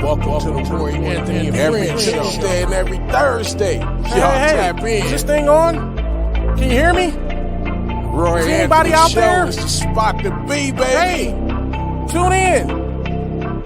Welcome to the Roy Anthony and every Tuesday and every Thursday. Y'all tap in. Is this thing on? Can you hear me? Roy Is anybody out Show there? is the spot to be, baby. Hey, tune in.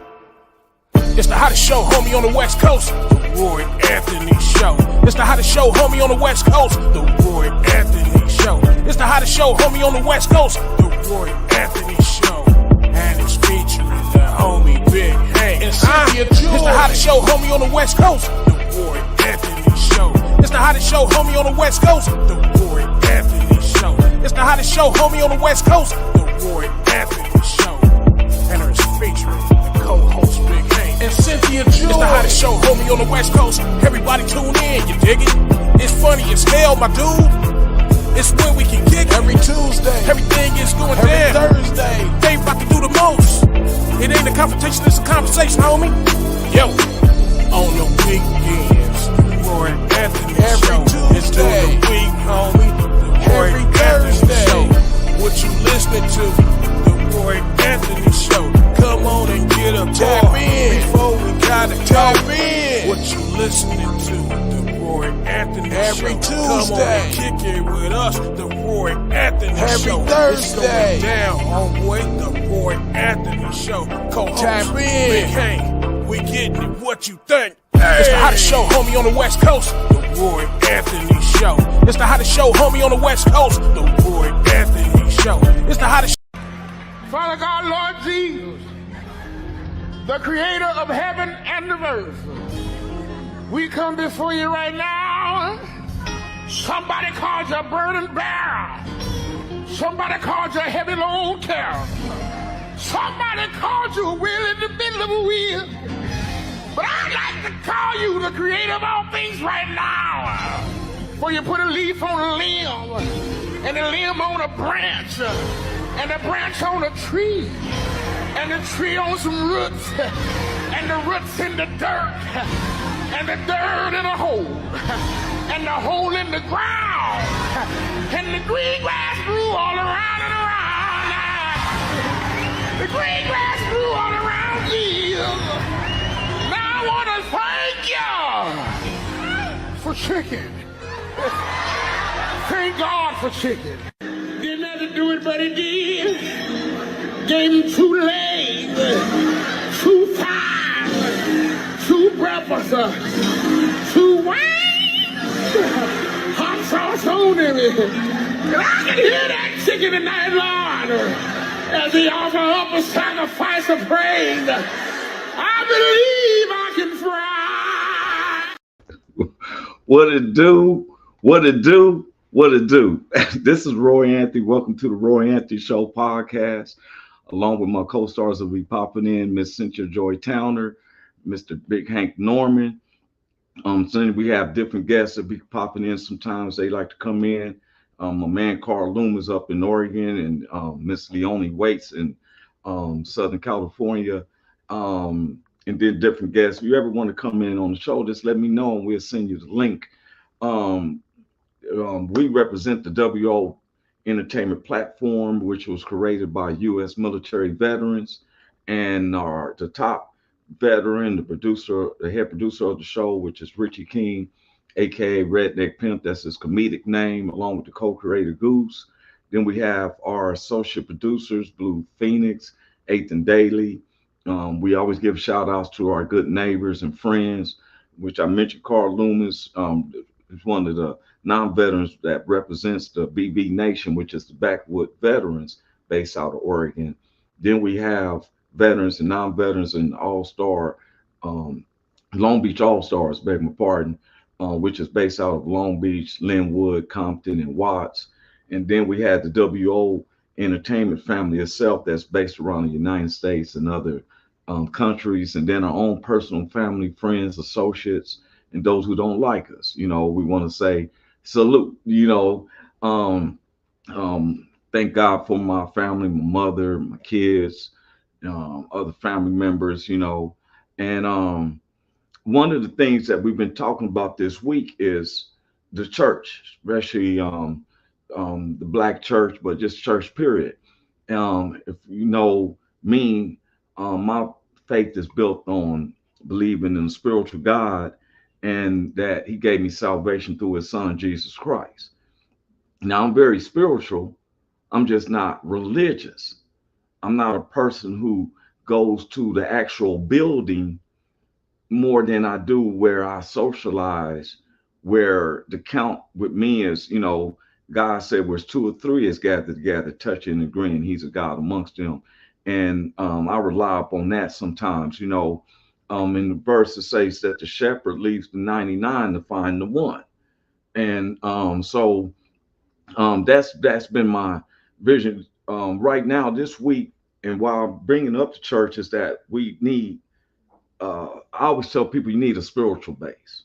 It's the hottest show, homie, on the West Coast. The Roy Anthony Show. It's the hottest show, homie, on the West Coast. The Roy Anthony Show. It's the hottest show, homie, on the West Coast. The Roy Anthony Show. And it's featuring the homie Big Hank and Cynthia. It's the hottest show, homie, on the West Coast. The Roy Anthony Show. It's the hottest show, homie, on the West Coast. The Roy Anthony Show. It's the hottest show, homie, on the West Coast. The Roy Anthony Show. And it's featuring the co-host Big Hank and Cynthia. It's the hottest show, homie, on the West Coast. Everybody tune in, you dig it? It's funny as hell, my dude. It's when we can kick every Tuesday. Everything is going every down. Thursday. They about to do the most. It ain't a confrontation, it's a conversation, homie. Yo, on the weekends, the Roy Anthony every Show. Tuesday. It's during the week, homie. The Roy every Anthony Thursday. Show. What you listening to? The Roy Anthony Show. Come on and get a tap in before we gotta tap go. in. What you listening to? The Roy Anthony every Show. Tuesday. Come on and kick it with us. The Roy Anthony every Show. Thursday. It's going down, homeboy. The Roy Anthony Show. Co-host tap in. Big Hank. We getting it. What you think? Hey. It's the hottest show, homie, on the West Coast. The Roy Anthony Show. It's the hottest show, homie, on the West Coast. The Roy Anthony Show. It's the hottest. Father God, Lord Jesus, the creator of heaven and the earth, we come before you right now. Somebody called you a burden bearer. Somebody called you a heavy load carrier. Somebody called you a wheel in the middle of a wheel. But I'd like to call you the creator of all things right now. For you put a leaf on a limb, and a limb on a branch, and a branch on a tree, and a tree on some roots, and the roots in the dirt, and the dirt in a hole, and the hole in the ground, and the green grass grew all around and around. The green grass grew all around you. Now I want to thank you for chicken. Thank God for chicken. Didn't have to do it, but he did. Gave him 2 legs, 2 thighs, 2 breakfasts, 2 wings, hot sauce on everything. And I can hear that chicken tonight, Lord, as he offer up a sacrifice of praise. I believe I can fry. What it do? What it do? What it do? This is Roy Anthony. Welcome to the Roy Anthony Show podcast. Along with my co-stars that will be popping in, Miss Cynthia Joy Towner, Mr. Big Hank Norman. So we have different guests that be popping in sometimes. They like to come in. My man Carl Loomis up in Oregon, and Miss Leonie Waits in Southern California. And then different guests. If you ever want to come in on the show, just let me know and we'll send you the link. We represent the WO Entertainment Platform, which was created by U.S. military veterans, and the top veteran, the head producer of the show, which is Richie King, aka Redneck Pimp. That's his comedic name, along with the co-creator Goose. Then we have our associate producers, Blue Phoenix, Ethan Daly. We always give shout outs to our good neighbors and friends, which I mentioned. Carl Loomis is one of the non-veterans that represents the BB Nation, which is the backwood veterans based out of Oregon. Then we have veterans and non-veterans and all-star, Long Beach All-Stars, beg my pardon, which is based out of Long Beach, Linwood, Compton, and Watts. And then we had the WO Entertainment family itself that's based around the United States and other countries, and then our own personal family, friends, associates, and those who don't like us. You know, we want to say salute, thank God for my family, my mother, my kids, other family members, and one of the things that we've been talking about this week is the church, especially the Black church, but just church period. If you know me, my faith is built on believing in a spiritual God, and that He gave me salvation through His Son Jesus Christ. Now I'm very spiritual. I'm just not religious. I'm not a person who goes to the actual building more than I do where I socialize, where the count with me is, God said, where two or three is gathered together, touching and agreeing, He's a God amongst them. And I rely upon that sometimes, in the verse it says that the shepherd leaves the 99 to find the one. And that's been my vision right now this week. And while bringing up the church is that we need, I always tell people you need a spiritual base.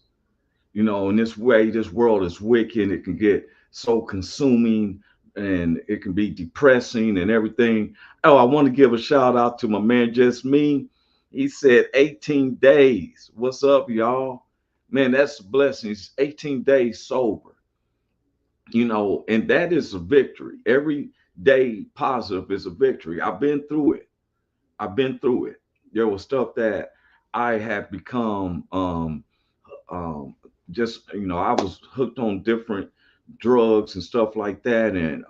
In this way, this world is wicked. It can get so consuming and it can be depressing and everything. Oh, I want to give a shout out to my man, Just Me. He said 18 days. What's up, y'all? Man, that's a blessing. It's 18 days sober, and that is a victory. Every day positive is a victory. I've been through it. I've been through it. There was stuff that I have become just I was hooked on different drugs and stuff like that. And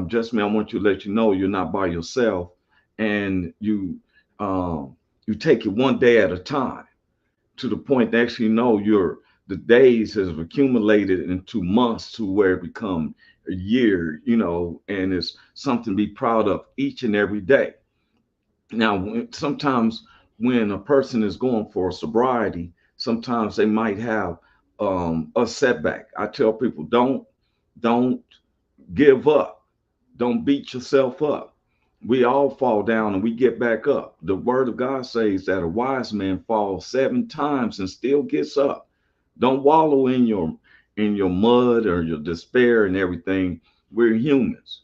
just me, I want you to let you know you're not by yourself, and you take it one day at a time to the point that actually know the days has accumulated into months to where it become a year, and it's something to be proud of each and every day. Now, sometimes when a person is going for sobriety, sometimes they might have a setback. I tell people, don't give up. Don't beat yourself up. We all fall down and we get back up. The word of God says that a wise man falls 7 times and still gets up. Don't wallow in your mud or your despair and everything. We're humans.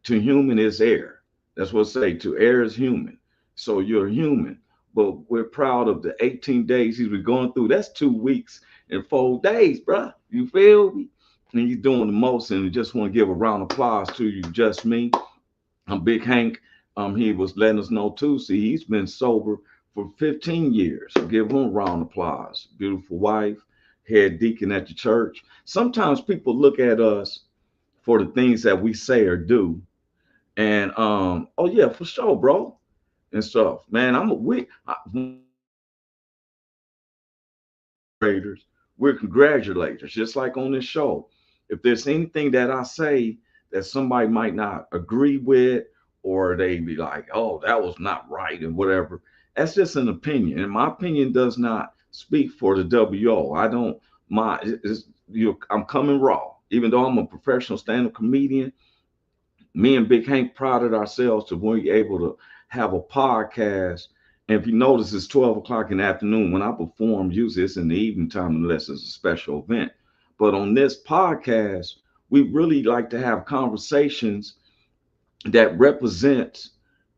To human is air. That's what I say. To air is human. So you're human. But we're proud of the 18 days he's been going through. That's 2 weeks and 4 days, bruh. You feel me? And you're doing the most. And I just want to give a round of applause to you, Just Me. Big Hank, he was letting us know too. See, he's been sober for 15 years. Give him a round of applause. Beautiful wife, head deacon at the church. Sometimes people look at us for the things that we say or do. And oh yeah, for sure, bro. And stuff. Man, we're congratulators, just like on this show. If there's anything that I say that somebody might not agree with, or they be like, oh, that was not right, and whatever, that's just an opinion. And my opinion does not speak for the WO. I don't mind. I'm coming raw. Even though I'm a professional stand-up comedian, me and Big Hank prided ourselves to be able to have a podcast. And if you notice, it's 12 o'clock in the afternoon. When I perform, usually it's in the evening time unless it's a special event. But on this podcast, we really like to have conversations that represent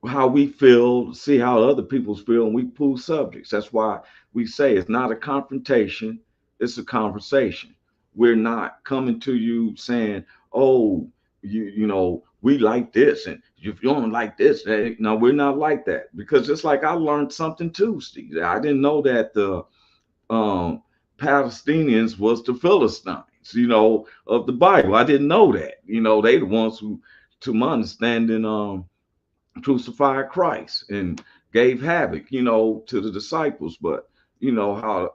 how we feel, see how other people feel, and we pull subjects. That's why we say it's not a confrontation, it's a conversation. We're not coming to you saying, oh, we like this, and if you don't like this, no, we're not like that. Because just like I learned something too, Steve. I didn't know that the Palestinians was the Philistines, of the Bible. I didn't know that. They the ones who, to my understanding, crucified Christ and gave havoc, to the disciples. But how,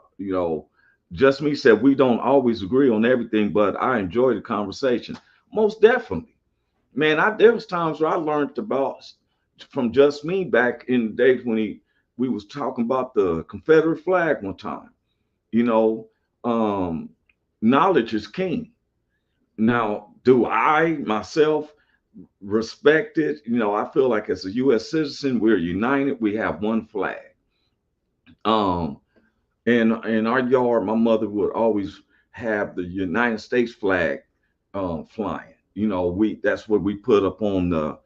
Just Me said we don't always agree on everything, but I enjoy the conversation. Most definitely. Man, there was times where I learned about from Just Me back in the days when we was talking about the Confederate flag one time. You know, Knowledge is king. Now, do I myself respect it? I feel like as a U.S. citizen, we're united. We have one flag. Um, and in our yard, my mother would always have the United States flag flying. We that's what we put up on the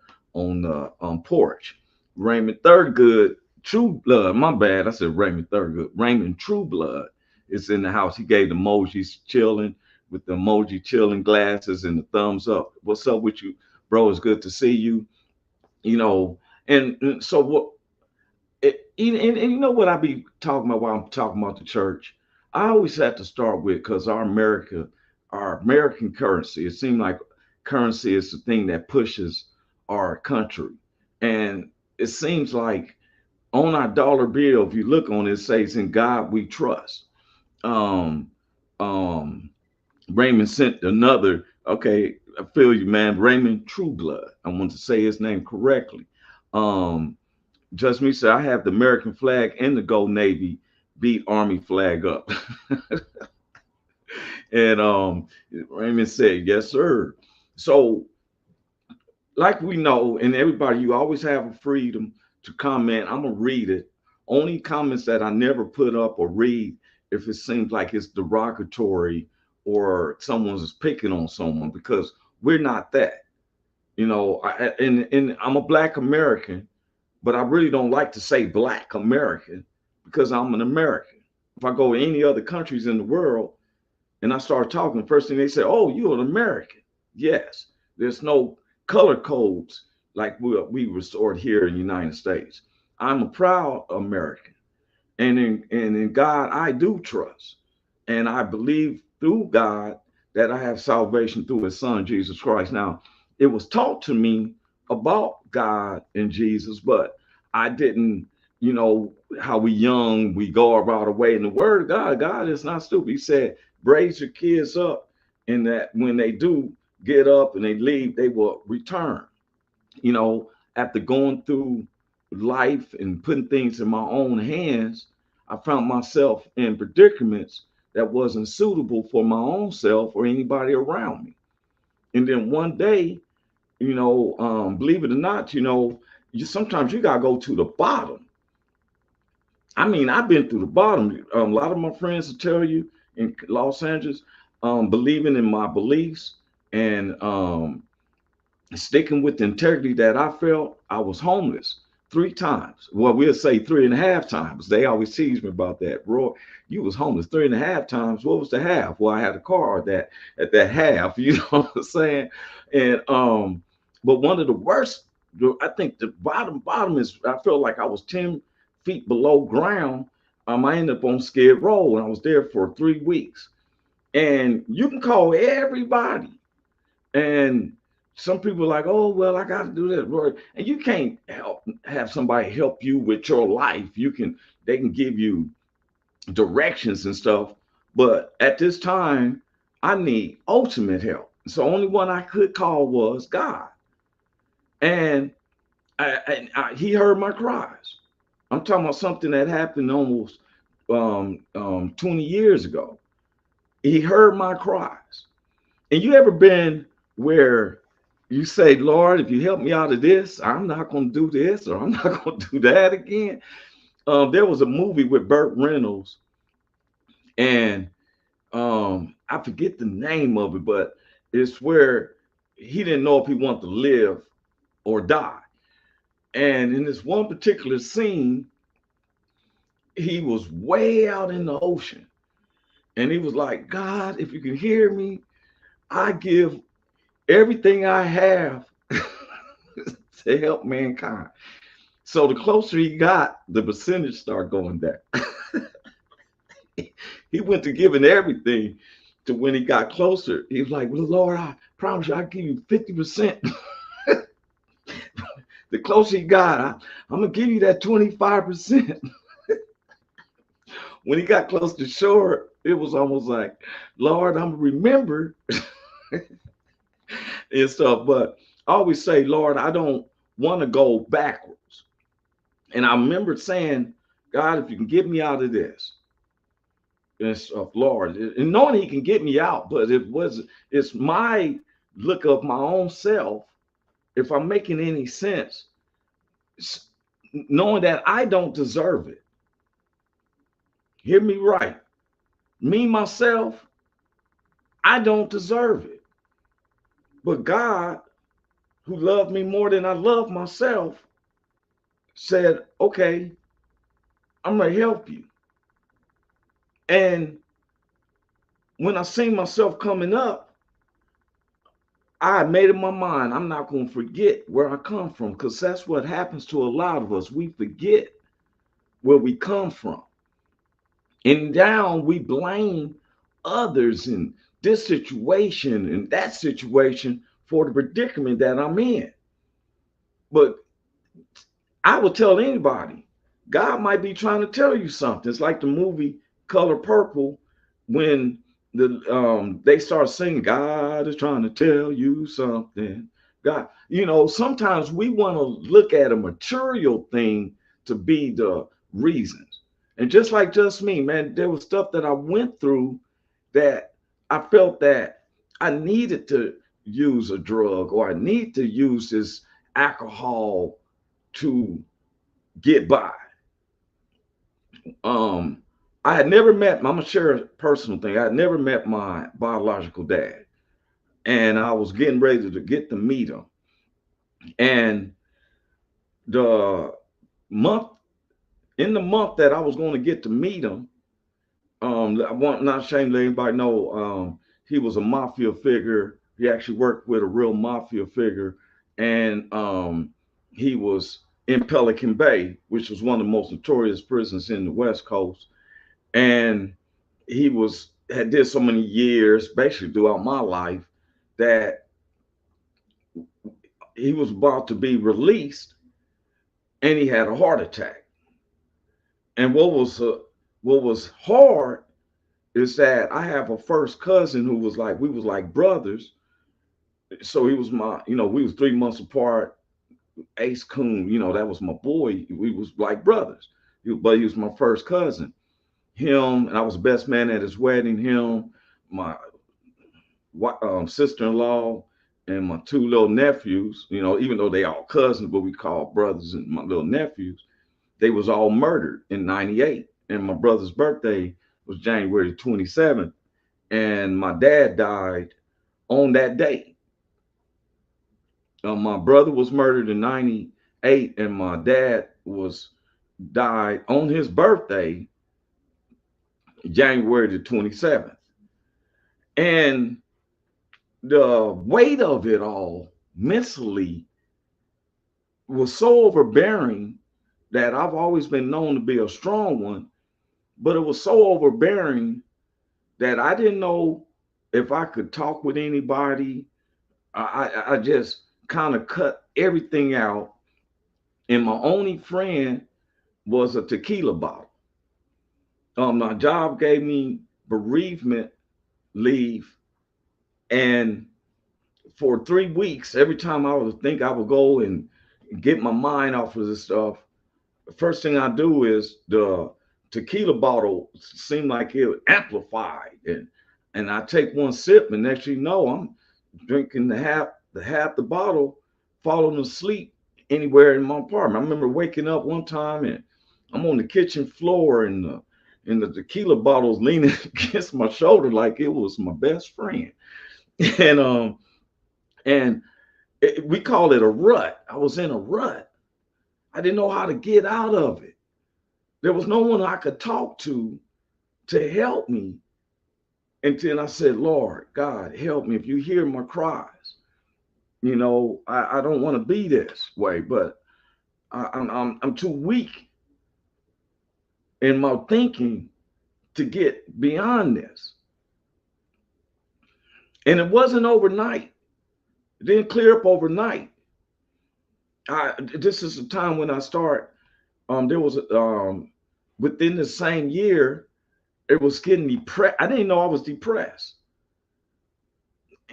porch. Raymond Thurgood, True Blood. My bad, I said Raymond Thurgood. Raymond True Blood is in the house. He gave the emojis chilling with the emoji chilling glasses and the thumbs up. What's up with you, bro? It's good to see you. And so what? And you know what I be talking about while I'm talking about the church? I always have to start with because our American currency, it seems like currency is the thing that pushes our country. And it seems like on our dollar bill, if you look on it, it says in God we trust. Um, um, Raymond sent another, okay, I feel you, man. Raymond Trueblood. I want to say his name correctly. Um, just me said I have the American flag and the gold navy beat Army flag up. And Raymond said, yes, sir. So, like we know, and everybody, you always have a freedom to comment. I'm gonna read it. Only comments that I never put up or read if it seems like it's derogatory or someone's picking on someone, because we're not that. And I'm a Black American, but I really don't like to say Black American because I'm an American. If I go to any other countries in the world and I start talking, the first thing they say, "Oh, you're an American." Yes, there's no color codes like we resort here in the United States. I'm a proud American, and in God I do trust, and I believe through God that I have salvation through His Son Jesus Christ. Now, it was taught to me about God and Jesus, but I didn't. How we young, we go about our way. And the word of God is not stupid. He said, raise your kids up, and that when they do get up and they leave, they will return. After going through life and putting things in my own hands, I found myself in predicaments that wasn't suitable for my own self or anybody around me. And then one day, believe it or not, sometimes you gotta go to the bottom. I mean, I've been through the bottom. A lot of my friends will tell you in Los Angeles, believing in my beliefs and sticking with the integrity that I felt. I was homeless 3 times. Well, we'll say 3.5 times. They always tease me about that. Bro, you was homeless 3.5 times. What was the half? Well, I had a car at that half, you know what I'm saying? And but one of the worst, I think the bottom is I felt like I was 10 feet below ground. I ended up on Skid Row and I was there for 3 weeks. And you can call everybody. And some people are like, oh, well, I got to do that, Lord. And you can't have somebody help you with your life. They can give you directions and stuff. But at this time, I need ultimate help. So only one I could call was God. And he heard my cries. I'm talking about something that happened almost 20 years ago. He heard my cries. And you ever been where you say, Lord, if you help me out of this, I'm not going to do this or I'm not going to do that again? There was a movie with Burt Reynolds, and I forget the name of it, but it's where he didn't know if he wanted to live or die. And in this one particular scene, he was way out in the ocean. And he was like, God, if you can hear me, I give everything I have to help mankind. So the closer he got, the percentage started going down. He went to giving everything to when he got closer. He was like, well, Lord, I promise you, I'll give you 50%. The closer he got, I'm going to give you that 25%. When he got close to shore, it was almost like, Lord, I'm going to remember and stuff. But I always say, Lord, I don't want to go backwards. And I remember saying, God, if you can get me out of this, and stuff, Lord, and knowing he can get me out, but it's my look of my own self, if I'm making any sense, knowing that I don't deserve it. Hear me right. Me, myself, I don't deserve it. But God, who loved me more than I love myself, said, okay, I'm going to help you. And when I seen myself coming up, I made up my mind, I'm not going to forget where I come from, because that's what happens to a lot of us. We forget where we come from. And now we blame others in this situation and that situation for the predicament that I'm in. But I will tell anybody, God might be trying to tell you something. It's like the movie Color Purple when they start singing, God is trying to tell you something. God, sometimes we want to look at a material thing to be the reasons. And just like just me, man, there was stuff that I went through that I felt that I needed to use a drug or I need to use this alcohol to get by. Um, I had never met, I'm gonna share a personal thing. I had never met my biological dad, and I was getting ready to get to meet him. And the month, in the month that I was going to get to meet him, I want not ashamed to let anybody know, he was a mafia figure. He actually worked with a real mafia figure, and he was in Pelican Bay, which was one of the most notorious prisons in the West Coast. And he had did so many years, basically throughout my life, that he was about to be released, and he had a heart attack. And what was hard is that I have a first cousin who was like, we was like brothers. So he was we was 3 months apart. Ace Coon, that was my boy. We was like brothers, but he was my first cousin. Him, and I was best man at his wedding. Him, my sister-in-law, and my two little nephews. Even though they all cousins, but we call brothers, and my little nephews, they was all murdered in '98. And my brother's birthday was January 27th, and my dad died on that day. My brother was murdered in '98, and my dad died on his birthday, January the 27th. And the weight of it all mentally was so overbearing that I've always been known to be a strong one, but it was so overbearing that I didn't know if I could talk with anybody. I just kind of cut everything out, and my only friend was a tequila bottle. My job gave me bereavement leave, and for 3 weeks, every time I would think I would go and get my mind off of this stuff, the first thing I do is the tequila bottle seemed like it amplified, and I take one sip, and next you know, I'm drinking the half the bottle, falling asleep anywhere in my apartment. I remember waking up one time and I'm on the kitchen floor, and the tequila bottle's leaning against my shoulder like it was my best friend. And we call it a rut. I was in a rut. I didn't know how to get out of it. There was no one I could talk to help me. And then I said, Lord God, help me. If you hear my cries, I don't want to be this way, but I'm too weak in my thinking to get beyond this. And it wasn't overnight. It didn't clear up overnight. This is the time when I start. There was within the same year, it was getting depressed. I didn't know I was depressed,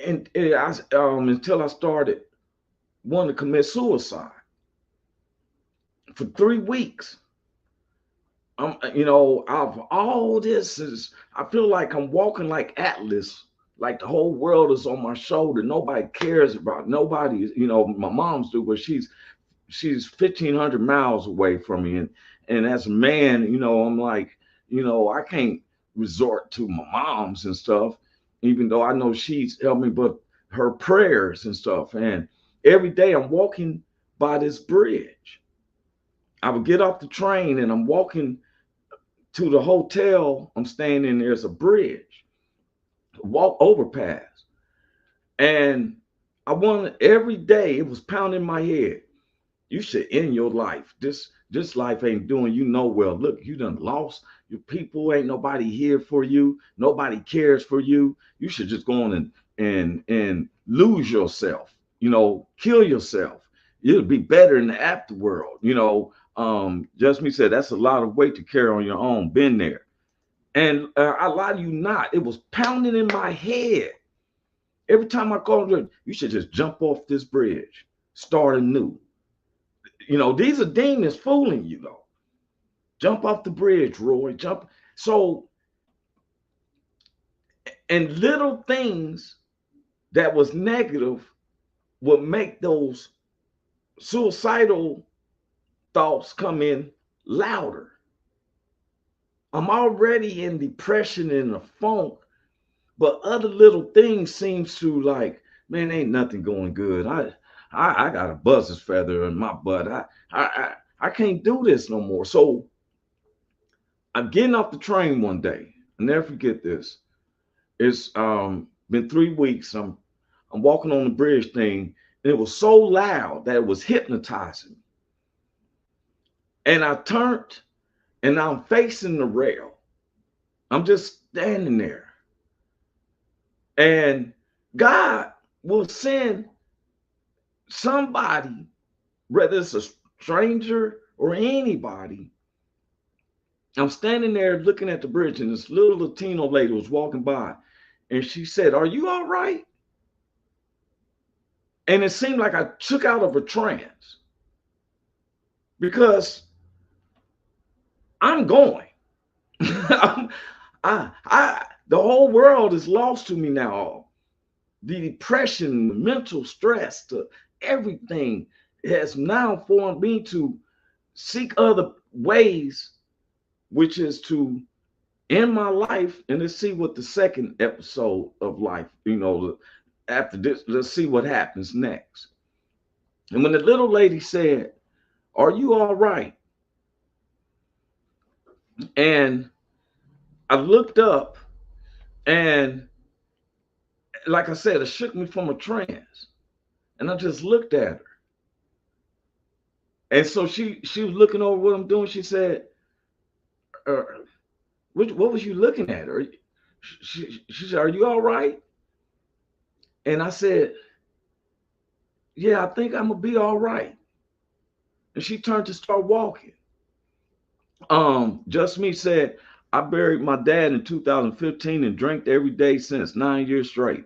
and until I started wanting to commit suicide. For 3 weeks, of all this I feel like I'm walking like Atlas, like the whole world is on my shoulder. Nobody cares about nobody. My mom's do, but she's 1,500 miles away from me, and as a man, I'm like, I can't resort to my mom's and stuff, even though I know she's helped me, but her prayers and stuff. And every day I'm walking by this bridge. I would get off the train and I'm walking to the hotel I'm staying in. There's a bridge, walk overpass. And I wanted every day, it was pounding my head. You should end your life. This life ain't doing you no well. Look, you done lost your people. Ain't nobody here for you. Nobody cares for you. You should just go on and lose yourself. Kill yourself. It'll be better in the afterworld. Just me said that's a lot of weight to carry on your own. Been there, and I lie to you not. It was pounding in my head every time I called her. You should just jump off this bridge, start anew. These are demons fooling you, though. Jump off the bridge, Roy. Jump. So, and little things that was negative would make those suicidal thoughts come in louder. I'm already in depression and a funk, but other little things seems to like, man, ain't nothing going good. I got a buzz's feather in my butt. I can't do this no more. So I'm getting off the train one day. I'll never forget this. It's been 3 weeks. I'm walking on the bridge thing, and it was so loud that it was hypnotizing. And I turned, and I'm facing the rail. I'm just standing there. And God will send somebody, whether it's a stranger or anybody. I'm standing there looking at the bridge, and this little Latino lady was walking by, and she said, "Are you all right?" And it seemed like I took out of a trance because I'm going. The whole world is lost to me now. The depression, the mental stress, everything has now formed me to seek other ways, which is to end my life. And let's see what the second episode of life, after this, let's see what happens next. And when the little lady said, "Are you all right?" And I looked up, and like I said, it shook me from a trance. And I just looked at her. And so she was looking over what I'm doing. She said, what was you looking at? She said, "Are you all right?" And I said, "Yeah, I think I'm gonna be all right." And she turned to start walking. Just me said, "I buried my dad in 2015 and drank every day since 9 years straight.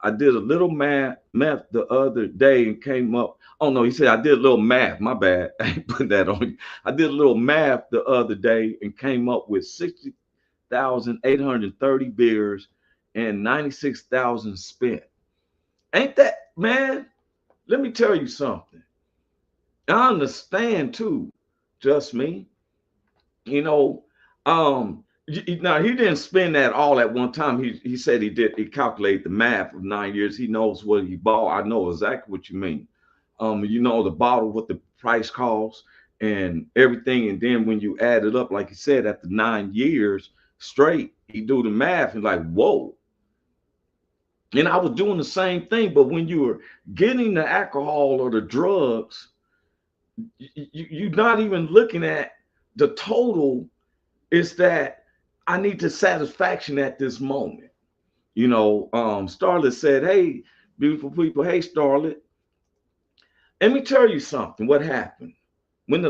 I did a little math the other day and came up." Oh no, he said, "I did a little math. My bad. I ain't put that on you. I did a little math the other day and came up with 60,830 beers and 96,000 spent." Ain't that, man? Let me tell you something. I understand too, just me. Now he didn't spend that all at one time. He said he calculated the math of 9 years. He knows what he bought. I know exactly what you mean. The bottle, what the price costs and everything. And then when you add it up, like you said, after 9 years straight, he do the math and like, whoa. And I was doing the same thing, but when you were getting the alcohol or the drugs, you're not even looking at the total. Is that I need the satisfaction at this moment. Starlet said, "Hey, beautiful people, hey, Starlet. Let me tell you something, what happened. When I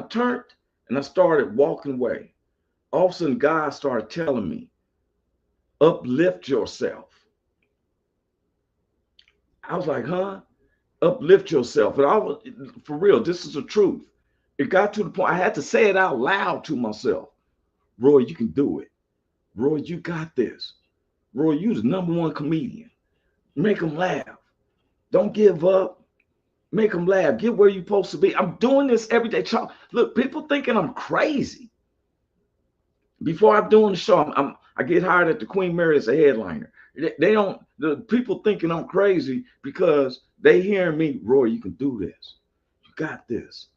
turned and I started walking away, all of a sudden God started telling me, uplift yourself." I was like, huh? Uplift yourself. And I was, for real, this is the truth. It got to the point I had to say it out loud to myself. "Roy, you can do it. Roy, you got this. Roy, you the #1 comedian. Make them laugh. Don't give up. Make them laugh. Get where you're supposed to be." I'm doing this every day. Look, people thinking I'm crazy. Before I'm doing the show, I get hired at the Queen Mary as a headliner. The people thinking I'm crazy because they hearing me, "Roy, you can do this. You got this."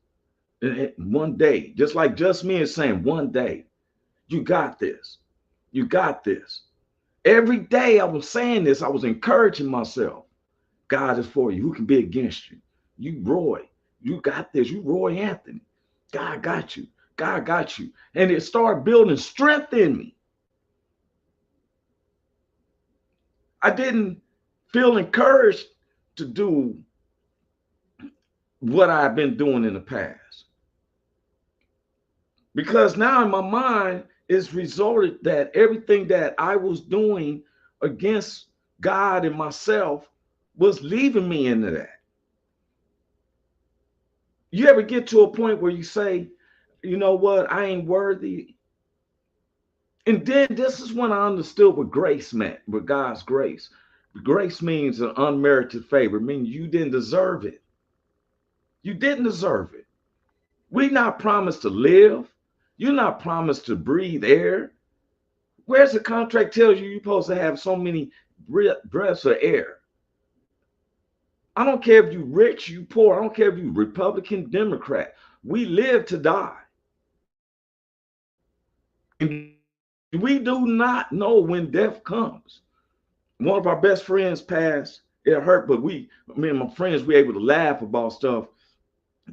And one day, just like Just Me is saying, one day, you got this. You got this. Every day I was saying this, I was encouraging myself. God is for you. Who can be against you? You, Roy, you got this. You, Roy Anthony. God got you. God got you. And it started building strength in me. I didn't feel encouraged to do what I've been doing in the past. Because now in my mind, it's resulted that everything that I was doing against God and myself was leaving me into that. You ever get to a point where you say, you know what, I ain't worthy? And then this is when I understood what grace meant, what God's grace. Grace means an unmerited favor, meaning you didn't deserve it. You didn't deserve it. We're not promised to live. You're not promised to breathe air. Where's the contract tells you you're supposed to have so many breaths of air? I don't care if you're rich, you poor. I don't care if you're Republican, Democrat. We live to die. And we do not know when death comes. One of our best friends passed. It hurt, but me and my friends, we able to laugh about stuff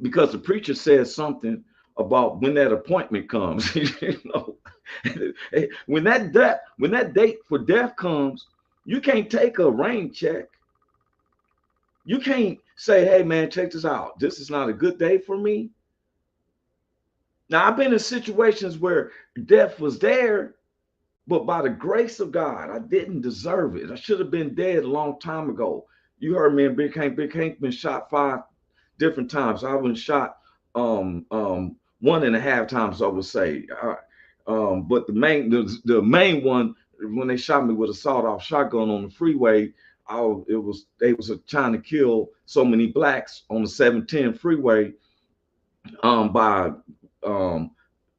because the preacher said something about when that appointment comes. You know, when that date for death comes, you can't take a rain check. You can't say, hey man, check this out. This is not a good day for me. Now I've been in situations where death was there, but by the grace of God, I didn't deserve it. I should have been dead a long time ago. You heard me and Big Hank. Big Hank been shot 5 different times. I've been shot 1.5 times, I would say. But the main one, when they shot me with a sawed-off shotgun on the freeway, they was trying to kill so many blacks on the 710 freeway by the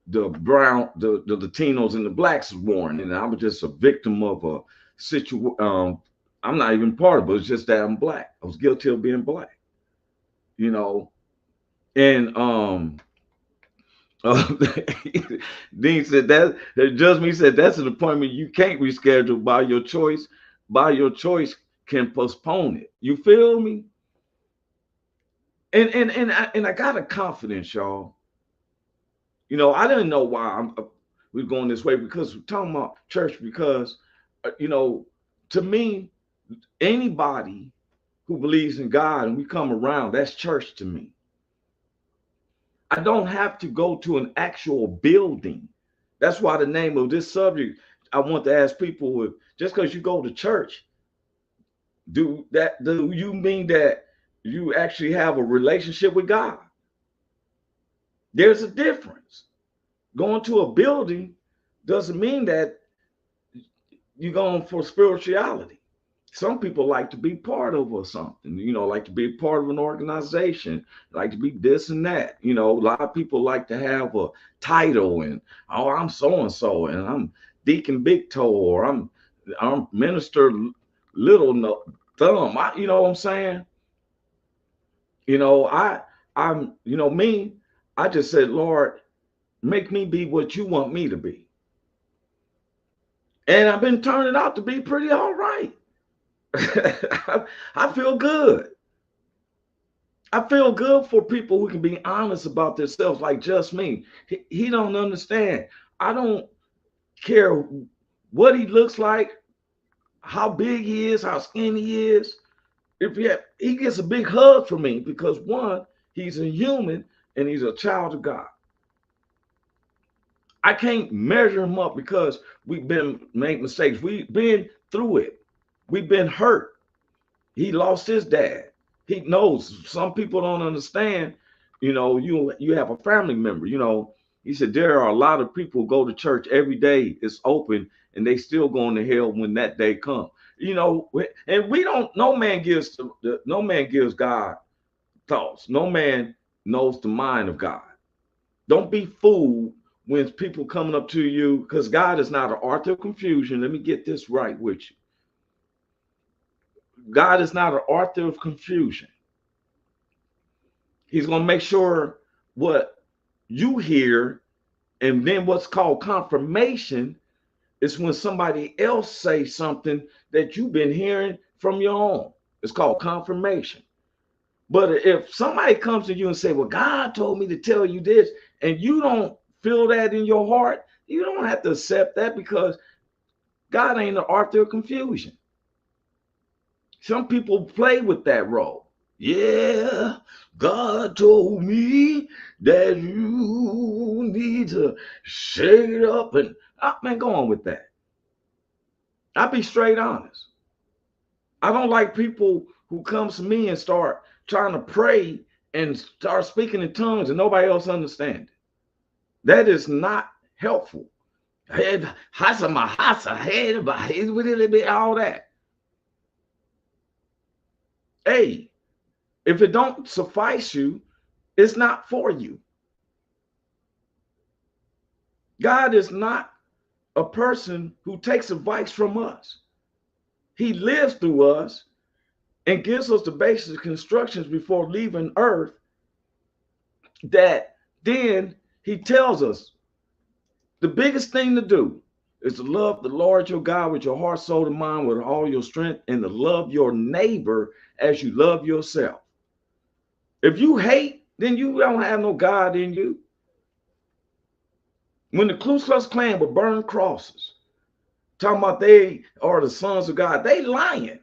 Latinos and the blacks warring, and I was just a victim of a situation. I'm not even part of it. It's just that I'm black. I was guilty of being black, you know. And Dean said that just me said that's an appointment you can't reschedule by your choice. By your choice can postpone it. You feel me? And I got a confidence, y'all. You know, I didn't know why we're going this way because we're talking about church. Because, you know, to me, anybody who believes in God and we come around, that's church to me. I don't have to go to an actual building. That's why the name of this subject, I want to ask people, if just because you go to church, do you mean that you actually have a relationship with God? There's a difference. Going to a building doesn't mean that you're going for spirituality. Some people like to be part of or something, you know, like to be part of an organization, like to be this and that. You know, a lot of people like to have a title and, oh, I'm so-and-so and I'm Deacon Big Toe or I'm Minister Little Thumb. You know what I'm saying? You know, I'm, you know, me, I just said, Lord, make me be what you want me to be. And I've been turning out to be pretty all right. I feel good. I feel good for people who can be honest about themselves, like just me. He don't understand. I don't care what he looks like, how big he is, how skinny he is. He gets a big hug from me because one, he's a human and he's a child of God. I can't measure him up because we've been made mistakes. We've been through it. We've been hurt. He lost his dad. He knows. Some people don't understand. You know, you have a family member. You know, he said there are a lot of people who go to church every day. It's open, and they still going to hell when that day comes. You know, and we don't. No man gives God thoughts. No man knows the mind of God. Don't be fooled when people coming up to you, because God is not an author of confusion. Let me get this right with you. God is not an author of confusion. He's going to make sure what you hear, and then what's called confirmation is when somebody else says something that you've been hearing from your own. It's called confirmation. But if somebody comes to you and say, well, God told me to tell you this, and you don't feel that in your heart, you don't have to accept that, because God ain't the author of confusion. Some people play with that role. Yeah, God told me that you need to shake it up, and man, go on with that. I'll be straight honest. I don't like people who comes to me and start trying to pray and start speaking in tongues and nobody else understands it. That is not helpful. All that. Hey, if it don't suffice you, it's not for you. God is not a person who takes advice from us. He lives through us and gives us the basic instructions before leaving earth, that then he tells us the biggest thing to do is to love the Lord your God with your heart, soul, and mind, with all your strength, and to love your neighbor as you love yourself. If you hate, then you don't have no God in you. When the Ku Klux Klan would burn crosses, talking about they are the sons of God, they lying,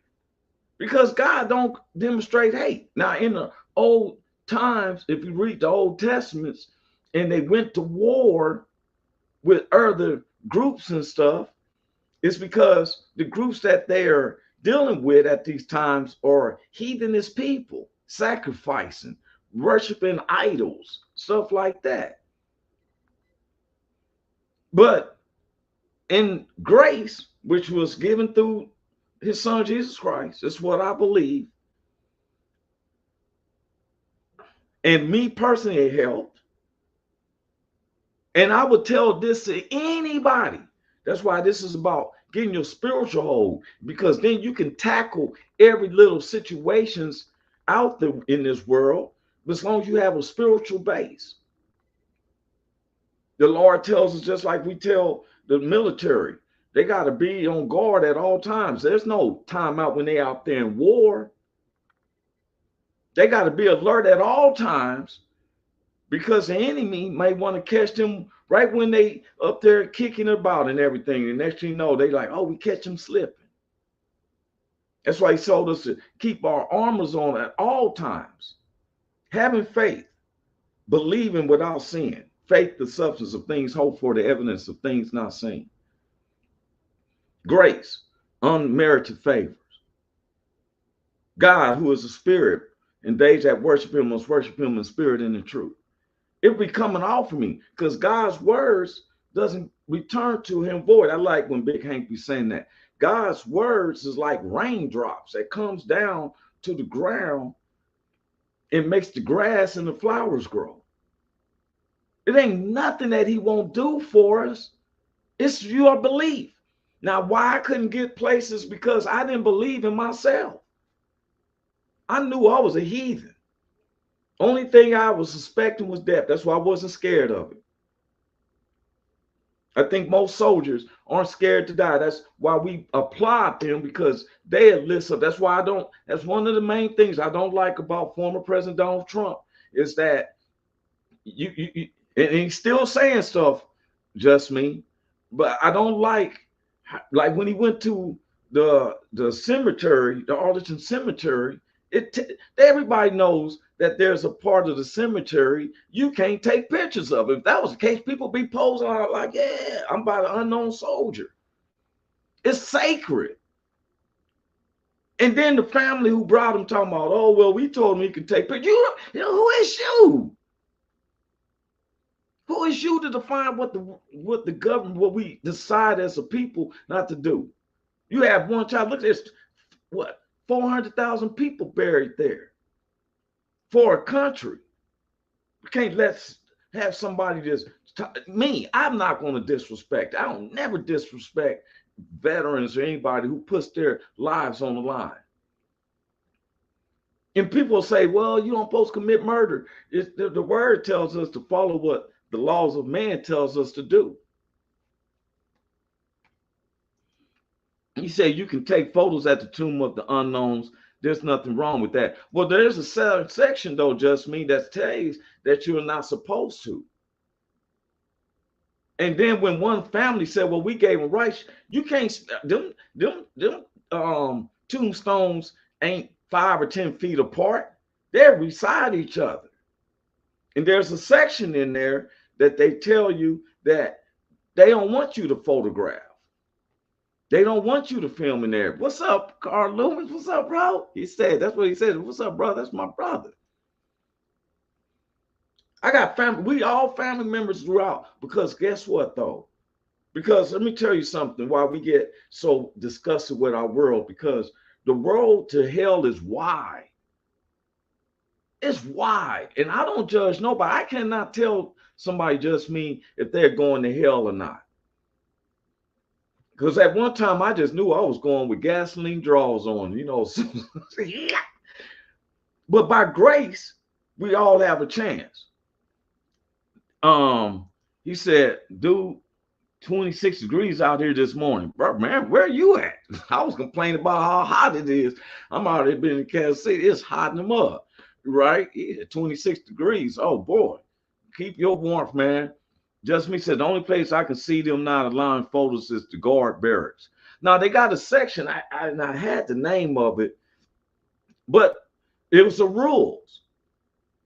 because God don't demonstrate hate. Now, in the old times, if you read the Old Testaments, and they went to war with other groups and stuff, it's because the groups that they are dealing with at these times are heathenous people, sacrificing, worshiping idols, stuff like that. But in grace, which was given through his son Jesus Christ, that's what I believe, and me personally, it helped. And I would tell this to anybody. That's why this is about getting your spiritual hold, because then you can tackle every little situations out there in this world, as long as you have a spiritual base. The Lord tells us, just like we tell the military, they got to be on guard at all times. There's no time out when they're out there in war. They got to be alert at all times, because the enemy may want to catch them right when they up there kicking about and everything. And next thing you know, they like, oh, we catch them slipping. That's why he told us to keep our armors on at all times, having faith, believing without seeing. Faith, the substance of things hoped for, the evidence of things not seen. Grace, unmerited favors. God, who is a spirit, and they that worship him must worship him in spirit and in truth. It be coming off of me, because God's words doesn't return to him void. I like when Big Hank be saying that. God's words is like raindrops that comes down to the ground and makes the grass and the flowers grow. It ain't nothing that he won't do for us. It's your belief. Now, why I couldn't get places? Because I didn't believe in myself. I knew I was a heathen. Only thing I was suspecting was death. That's why I wasn't scared of it. I think most soldiers aren't scared to die. That's why we applaud them, because they enlist up. That's why I don't. That's one of the main things I don't like about former President Donald Trump, is that you and he's still saying stuff, just me, but I don't like when he went to the cemetery, the Arlington Cemetery. Everybody knows that there's a part of the cemetery you can't take pictures of. If that was the case, people be posing like, yeah, I'm by the unknown soldier. It's sacred. And then the family who brought him talking about, oh, well, we told him he could take pictures. You know, who is you? Who is you to define what the government, what we decide as a people not to do? You have one child. Look at this. What? 400,000 people buried there for a country. You can't have somebody just me. I'm not going to disrespect. I don't never disrespect veterans or anybody who puts their lives on the line. And people say, well, you don't supposed to commit murder. The word tells us to follow what the laws of man tells us to do. You say you can take photos at the tomb of the unknowns. There's nothing wrong with that. Well, there's a section, though, just me, that tells that you're not supposed to. And then when one family said, "Well, we gave them rights," you can't. Them tombstones ain't 5 or 10 feet apart. They're beside each other. And there's a section in there that they tell you that they don't want you to photograph. They don't want you to film in there. What's up, Carl Loomis? What's up, bro? He said, that's what he said. What's up, bro? That's my brother. I got family. We all family members throughout. Because guess what, though? Because let me tell you something, why we get so disgusted with our world. Because the road to hell is wide. It's wide. And I don't judge nobody. I cannot tell somebody just me if they're going to hell or not. Because at one time I just knew I was going with gasoline draws on, you know. But by grace, we all have a chance. He said, dude, 26 degrees out here this morning. Bro, man, where are you at? I was complaining about how hot it is. I'm already been in Kansas City. It's hot in the mud, right? Yeah, 26 degrees. Oh, boy. Keep your warmth, man. Just me said, the only place I can see them not allowing photos is the guard barracks. Now, they got a section. I had the name of it, but it was the rules.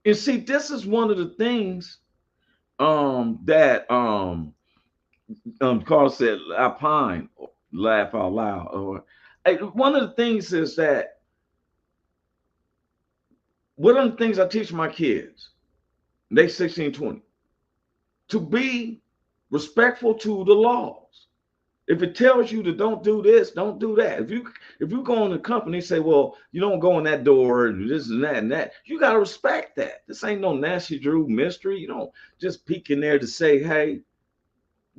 And see, this is one of the things that Carl said, I pine, laugh out loud. Or one of the things is that one of the things I teach my kids, they 16, 20, to be respectful to the laws. If it tells you to don't do this, don't do that. If you go in the company and say, well, you don't go in that door and this and that, you got to respect that. This ain't no Nancy Drew mystery. You don't just peek in there to say, hey,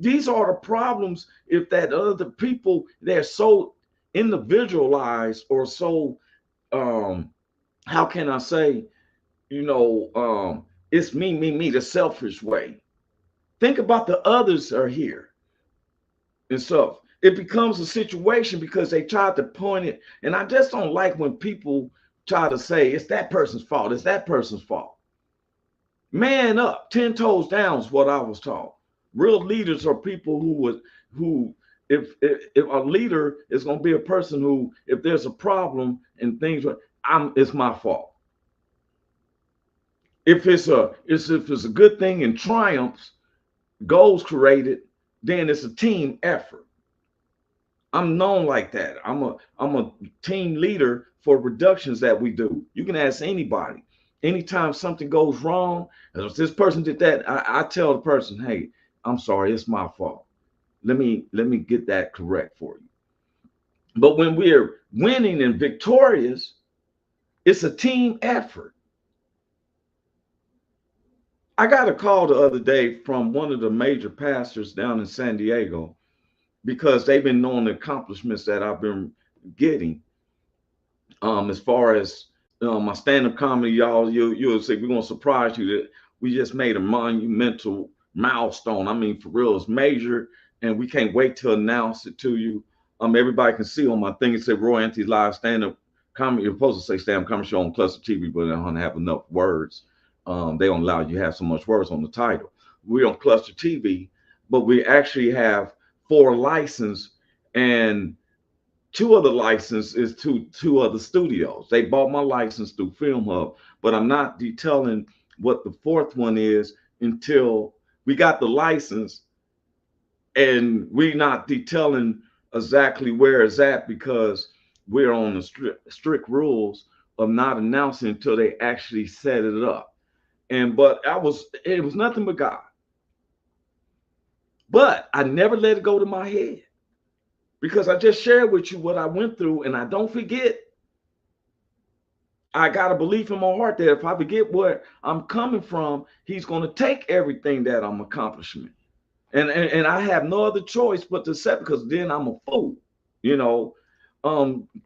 these are the problems if that other people, they're so individualized or so, how can I say, it's me, the selfish way. Think about the others are here. And so it becomes a situation because they try to point it. And I just don't like when people try to say it's that person's fault. It's that person's fault. Man up, 10 toes down is what I was taught. Real leaders are people who if a leader is going to be a person who, if there's a problem and things, it's my fault. If it's a good thing and triumphs, goals created, then it's a team effort. I'm known like that. I'm a team leader for reductions that we do. You can ask anybody. Anytime something goes wrong, if this person did that, I tell the person, hey, I'm sorry, it's my fault. Let me get that correct for you. But when we're winning and victorious, it's a team effort. I got a call the other day from one of the major pastors down in San Diego because they've been knowing the accomplishments that I've been getting. As far as my stand-up comedy, y'all, you'll say we're gonna surprise you that we just made a monumental milestone. I mean, for real, it's major, and we can't wait to announce it to you. Everybody can see on my thing it said Roy Anthony Live Stand-up Comedy. You're supposed to say stand-up comedy show on Cluster TV, but they don't have enough words. They don't allow you to have so much words on the title. We're on Cluster TV, but we actually have 4 licenses, and 2 of the license is to 2 other studios. They bought my license through Film Hub, but I'm not detailing what the 4th one is until we got the license, and we're not detailing exactly where it's at because we're on the strict rules of not announcing until they actually set it up. But it was nothing but God. But I never let it go to my head because I just shared with you what I went through, and I don't forget. I got a belief in my heart that if I forget where I'm coming from, he's going to take everything that I'm accomplishing. And I have no other choice but to accept, because then I'm a fool.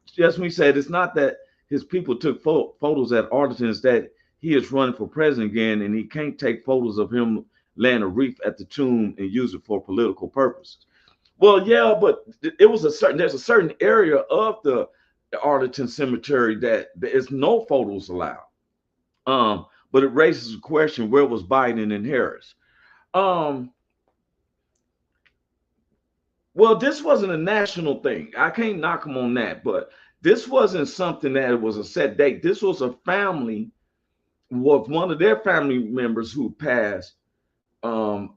Just me said, it's not that his people took photos at Arlington's, that he is running for president again, and he can't take photos of him laying a wreath at the tomb and use it for political purposes. Well, yeah, but there's a certain area of the Arlington Cemetery that there is no photos allowed. But it raises a question: where was Biden and Harris? Well, this wasn't a national thing. I can't knock them on that, but this wasn't something that it was a set date. This was a family with one of their family members who passed 3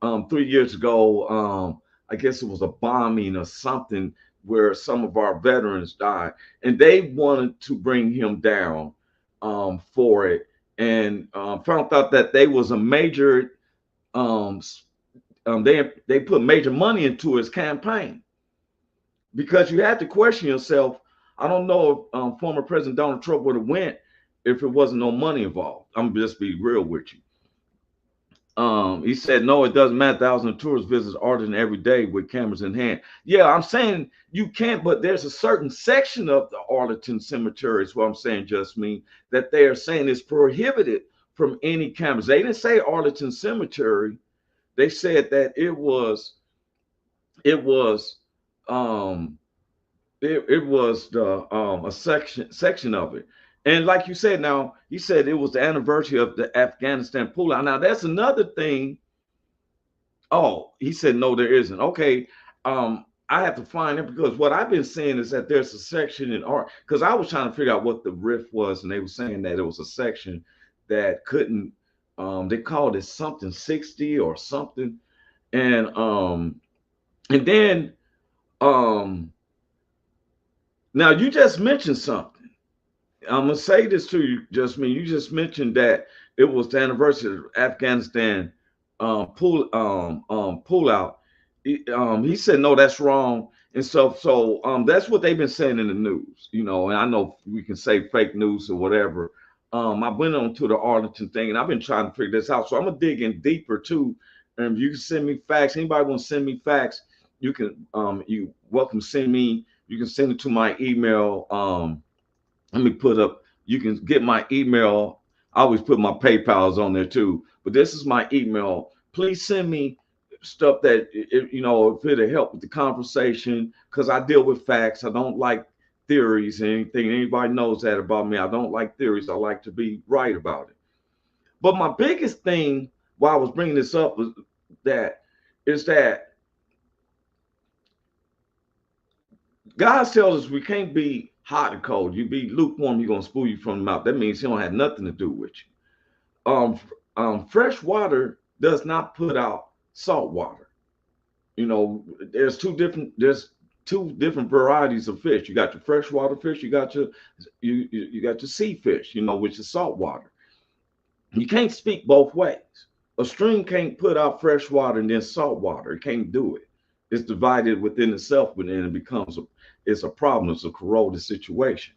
years ago. I guess it was a bombing or something where some of our veterans died, and they wanted to bring him down for it, and found out that they was a major um, they put major money into his campaign, because you had to question yourself. I don't know if former President Donald Trump would have went if it wasn't no money involved. I'm gonna just be real with you. He said, no, it doesn't matter. Thousands of tourists visit Arlington every day with cameras in hand. Yeah, I'm saying you can't, but there's a certain section of the Arlington Cemetery, is what I'm saying, just me, that they are saying is prohibited from any cameras. They didn't say Arlington Cemetery. They said that it was um it was the a section of it. And like you said, now he said it was the anniversary of the Afghanistan pullout. Now that's another thing. Oh, he said no, there isn't. Okay, I have to find it, because what I've been saying is that there's a section in art, because I was trying to figure out what the riff was, and they were saying that it was a section that couldn't. They called it something 60 or something, and then um now you just mentioned something. I'm gonna say this to you, just me. You just mentioned that it was the anniversary of Afghanistan pull out. He said no, that's wrong, and so that's what they've been saying in the news. You know, and I know we can say fake news or whatever. I went on to the Arlington thing, and I've been trying to figure this out. So I'm gonna dig in deeper too. And you can send me facts. Anybody want to send me facts? You can you welcome send me. You can send it to my email. Let me put up, you can get my email. I always put my PayPal's on there too, but this is my email. Please send me stuff that, if it'll help with the conversation, because I deal with facts. I don't like theories or anything. Anybody knows that about me. I don't like theories. I like to be right about it. But my biggest thing while I was bringing this up was that God tells us we can't be hot and cold. You be lukewarm, you're gonna spool you from the mouth. That means he don't have nothing to do with you. Fresh water does not put out salt water. There's two different varieties of fish. You got your freshwater fish, you got your sea fish, which is salt water. You can't speak both ways. A stream can't put out fresh water and then salt water. It can't do it. It's divided within itself, but then it becomes it's a problem. It's a corroded situation.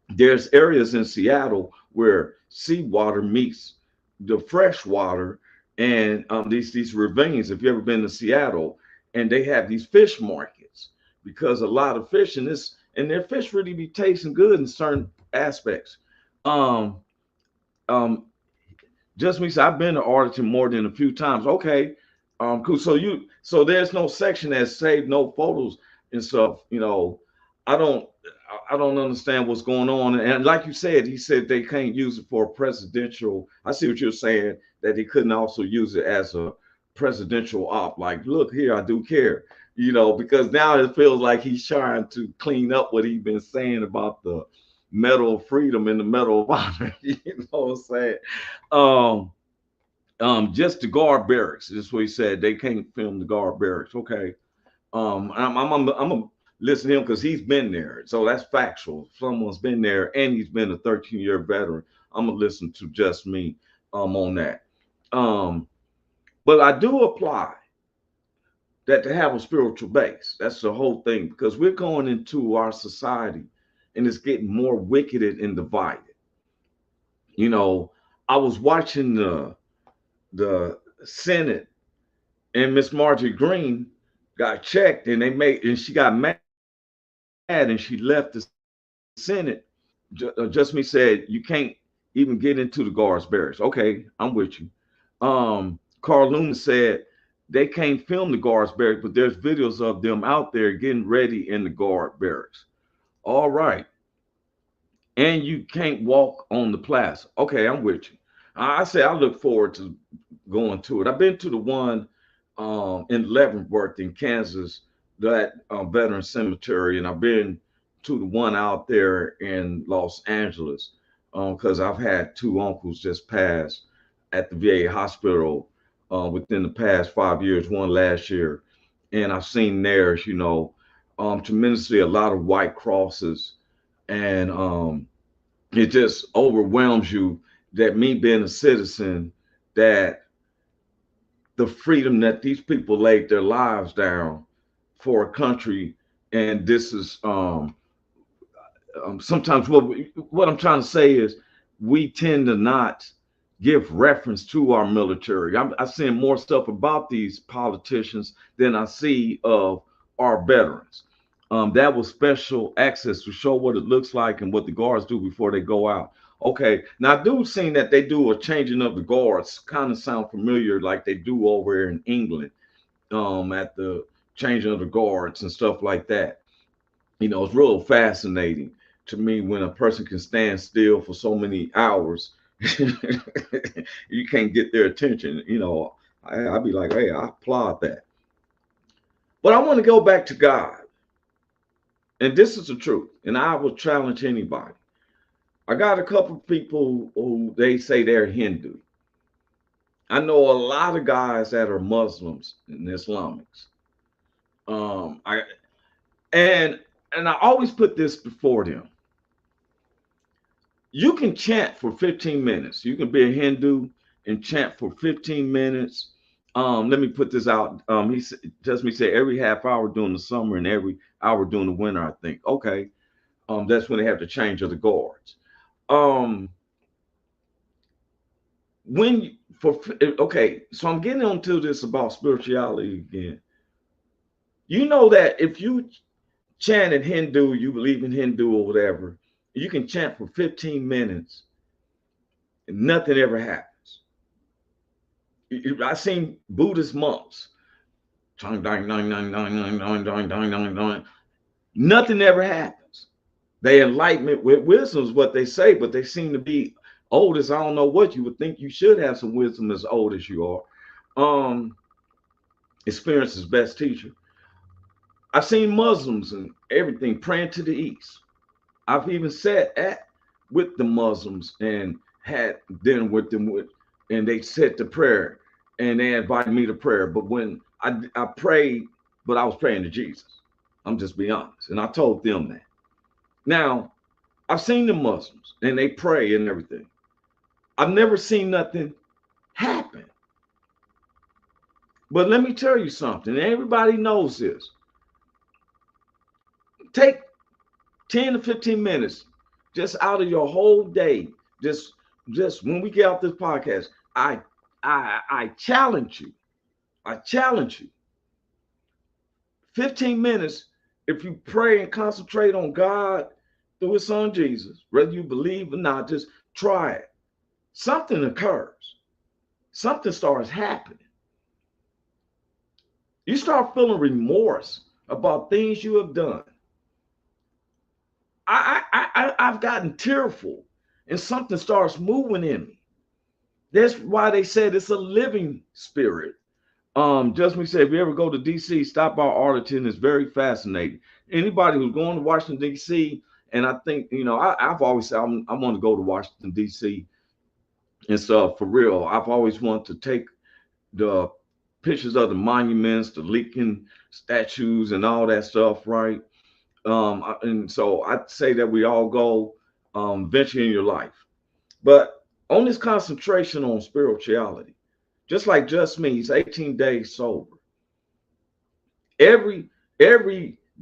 There's areas in Seattle where seawater meets the fresh water, and these ravines. If you ever been to Seattle, and they have these fish markets, because a lot of fish in this, and their fish really be tasting good in certain aspects. Um, um, just me, I've been to Arlington more than a few times. Okay, cool. So there's no section that saved no photos and stuff. I don't I don't understand what's going on. And like you said, he said they can't use it for a presidential. I see what you're saying, that he couldn't also use it as a presidential op. Like, look here, I do care, because now it feels like he's trying to clean up what he's been saying about the Medal of Freedom and the Medal of Honor. You know what I'm saying? Just the guard barracks. This is what he said. They can't film the guard barracks. Okay. I'm gonna listen to him because he's been there. So that's factual. Someone's been there and he's been a 13-year veteran. I'm gonna listen to just me on that. But I do apply that to have a spiritual base. That's the whole thing, because we're going into our society and it's getting more wicked and divided. I was watching the Senate, and Miss Marjorie Greene got checked, and she got mad, and she left the Senate. Just me said, you can't even get into the guards barracks. Okay, I'm with you. Carl Loomis said they can't film the guards barracks, but there's videos of them out there getting ready in the guard barracks. All right. And you can't walk on the plaza. Okay, I'm with you. I say I look forward to going to it. I've been to the one in Leavenworth in Kansas that veteran cemetery, and I've been to the one out there in Los Angeles because I've had two uncles just pass at the VA hospital within the past 5 years, one last year, and I've seen theirs, tremendously a lot of white crosses, and it just overwhelms you that me being a citizen, that the freedom that these people laid their lives down for a country, and this is sometimes what I'm trying to say is we tend to not give reference to our military. I'm seeing more stuff about these politicians than I see of our veterans. That was special access to show what it looks like and what the guards do before they go out. Okay, now I do seem that they do a changing of the guards, kind of sound familiar, like they do over in England, at the changing of the guards and stuff like that. It's real fascinating to me when a person can stand still for so many hours. You can't get their attention. I'd be like, hey, I applaud that. But I want to go back to God. And this is the truth. And I will challenge anybody. I got a couple of people who they say they're Hindu. I know a lot of guys that are Muslims and Islamics. I and and I always put this before them. You can chant for 15 minutes. You can be a Hindu and chant for 15 minutes. Let me put this out. He just me say every half hour during the summer and every hour during the winter, I think. Okay. That's when they have to change of the guards. When for okay, so I'm getting onto this about spirituality again. You know that if you chant in Hindu, you believe in Hindu or whatever, you can chant for 15 minutes and nothing ever happens. I've seen Buddhist monks. Nothing ever happens. They enlightenment with wisdom is what they say, but they seem to be old as I don't know what. You would think you should have some wisdom as old as you are. Experience is best teacher. I've seen Muslims and everything praying to the east. I've even sat with the Muslims and had dinner with them, and they said the prayer and they invited me to prayer. But when I prayed, but I was praying to Jesus. I'm just being honest. And I told them that. Now, I've seen the Muslims and they pray and everything. I've never seen nothing happen. But let me tell you something. Everybody knows this. Take 10 to 15 minutes just out of your whole day. Just when we get off this podcast, I challenge you. I challenge you. 15 minutes, if you pray and concentrate on God through his son Jesus, whether you believe or not, just try it. Something occurs. Something starts happening. You start feeling remorse about things you have done. I've gotten tearful and something starts moving in me. That's why they said it's a living spirit. Just me say, if you ever go to DC, stop by Arlington. It's very fascinating. Anybody who's going to Washington DC, and I think I've always said I want to go to Washington DC, and so for real, I've always wanted to take the pictures of the monuments, the Lincoln statues, and all that stuff, right? And so I'd say that we all go venture in your life, but on this concentration on spirituality. Just like Just Me, he's 18 days sober. Every